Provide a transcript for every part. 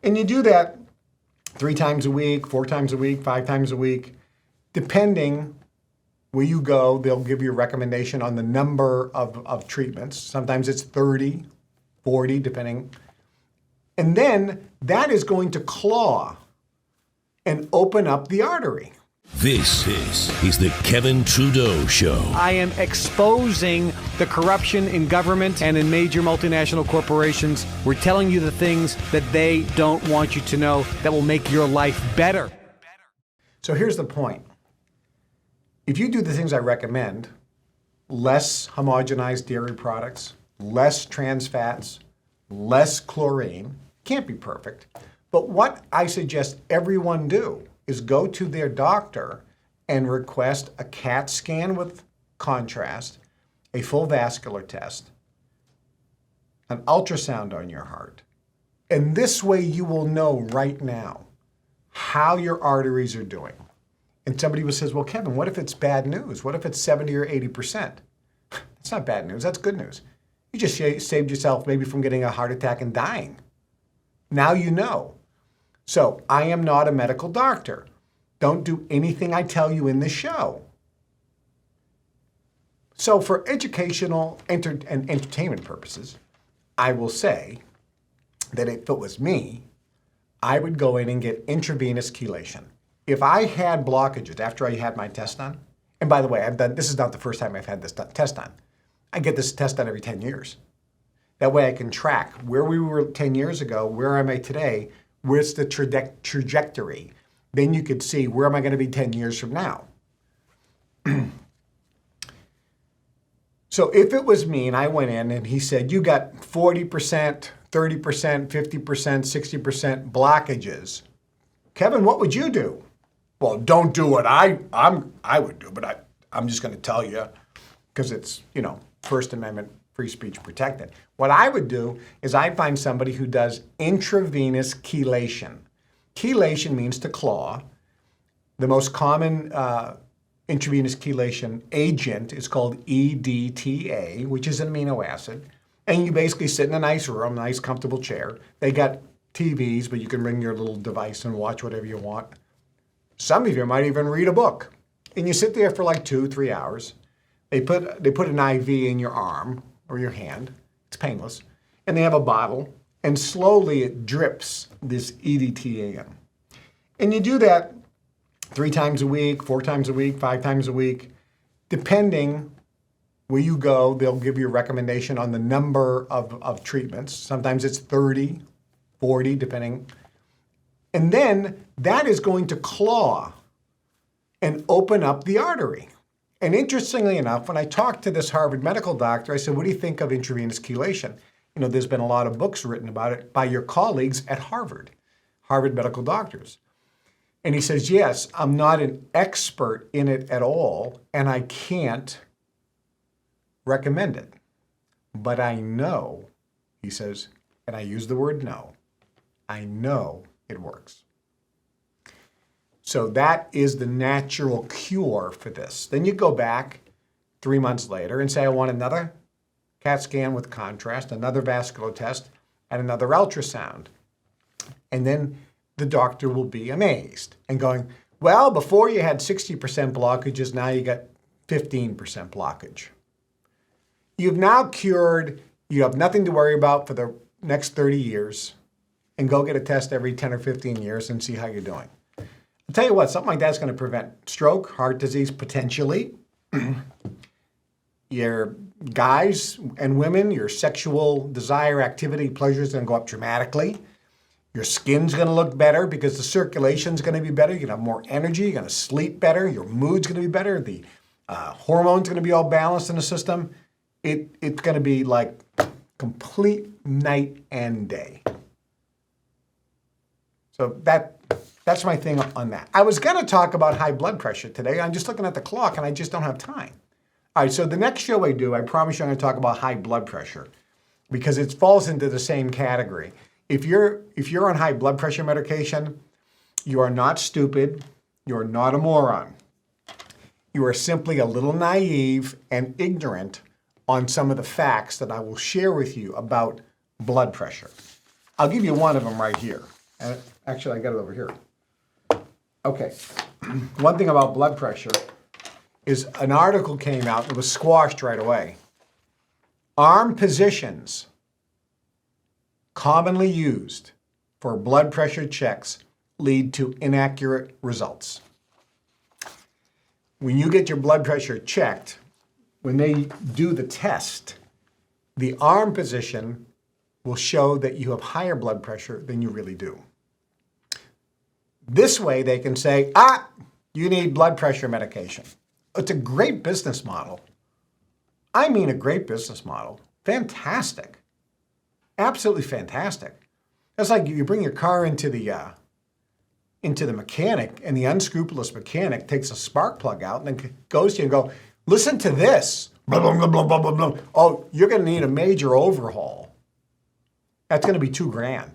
And you do that 3 times a week, 4 times a week, 5 times a week, depending where you go. They'll give you a recommendation on the number of treatments. Sometimes it's 30, 40, depending. And then that is going to claw and open up the artery. This is the Kevin Trudeau Show. I am exposing the corruption in government and in major multinational corporations. We're telling you the things that they don't want you to know that will make your life better. So here's the point. If you do the things I recommend, less homogenized dairy products, less trans fats, less chlorine, can't be perfect. But what I suggest everyone do is go to their doctor and request a CAT scan with contrast, a full vascular test, an ultrasound on your heart. And this way you will know right now how your arteries are doing. And somebody says, well, Kevin, what if it's bad news? What if it's 70 or 80%? That's not bad news, that's good news. You just saved yourself maybe from getting a heart attack and dying. Now you know. So I am not a medical doctor. Don't do anything I tell you in this show. So for educational and entertainment purposes, I will say that if it was me, I would go in and get intravenous chelation. If I had blockages after I had my test done, and by the way, this is not the first time I've had this test done. I get this test done every 10 years. That way I can track where we were 10 years ago, where am I today, where's the trajectory. Then you could see where am I going to be 10 years from now. So if it was me and I went in and he said, you got 40%, 30%, 50%, 60% blockages, Kevin, what would you do? Well, don't do what I would do, but I'm just going to tell you because it's, First Amendment free speech protected. What I would do is I'd find somebody who does intravenous chelation. Chelation means to claw. The most common intravenous chelation agent is called EDTA, which is an amino acid. And you basically sit in a nice room, nice comfortable chair. They got TVs, but you can bring your little device and watch whatever you want. Some of you might even read a book. And you sit there for like 2-3 hours. They put an IV in your arm or your hand. It's painless. And they have a bottle. And slowly it drips this EDTA in. And you do that 3 times a week, 4 times a week, 5 times a week. Depending where you go, they'll give you a recommendation on the number of treatments. Sometimes it's 30, 40, depending. And then that is going to claw and open up the artery. And interestingly enough, when I talked to this Harvard medical doctor, I said, what do you think of intravenous chelation? There's been a lot of books written about it by your colleagues at Harvard medical doctors. And he says, yes, I'm not an expert in it at all, and I can't recommend it. But I know, he says, and I use the word know, I know it works. So that is the natural cure for this. Then you go back 3 months later and say, I want another CAT scan with contrast, another vascular test, and another ultrasound. And then the doctor will be amazed and going, well, before you had 60% blockages, now you got 15% blockage. You've now cured, you have nothing to worry about for the next 30 years, and go get a test every 10 or 15 years and see how you're doing. I'll tell you what, something like that's going to prevent stroke, heart disease, potentially. Your guys and women, your sexual desire, activity, pleasure is going to go up dramatically. Your skin's going to look better because the circulation's going to be better. You're going to have more energy. You're going to sleep better. Your mood's going to be better. The hormones are going to be all balanced in the system. It's going to be like complete night and day. So that's my thing on that. I was going to talk about high blood pressure today. I'm just looking at the clock and I just don't have time. All right, so the next show I do, I promise you I'm going to talk about high blood pressure because it falls into the same category. If you're on high blood pressure medication, you are not stupid. You are not a moron. You are simply a little naive and ignorant on some of the facts that I will share with you about blood pressure. I'll give you one of them right here. Actually, I got it over here. Okay. One thing about blood pressure is an article came out and it was squashed right away. Arm positions commonly used for blood pressure checks lead to inaccurate results. When you get your blood pressure checked, when they do the test, the arm position will show that you have higher blood pressure than you really do. This way they can say, you need blood pressure medication. It's a great business model. I mean, a great business model. Fantastic. Absolutely fantastic. That's like you bring your car into the mechanic, and the unscrupulous mechanic takes a spark plug out and then goes to you and go, listen to this. Blah, blah, blah, blah, blah, blah, blah. Oh, you're going to need a major overhaul. That's going to be $2,000.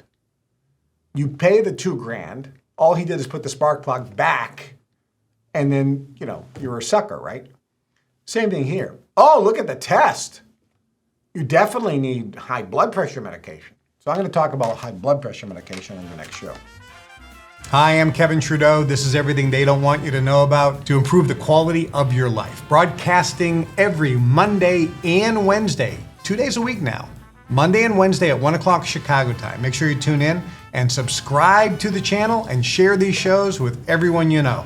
You pay the $2,000. All he did is put the spark plug back, and then, you're a sucker, right? Same thing here. Oh, look at the test. You definitely need high blood pressure medication. So I'm going to talk about high blood pressure medication in the next show. Hi, I'm Kevin Trudeau. This is everything they don't want you to know about to improve the quality of your life. Broadcasting every Monday and Wednesday, 2 days a week now. Monday and Wednesday at 1 o'clock Chicago time. Make sure you tune in and subscribe to the channel and share these shows with everyone you know.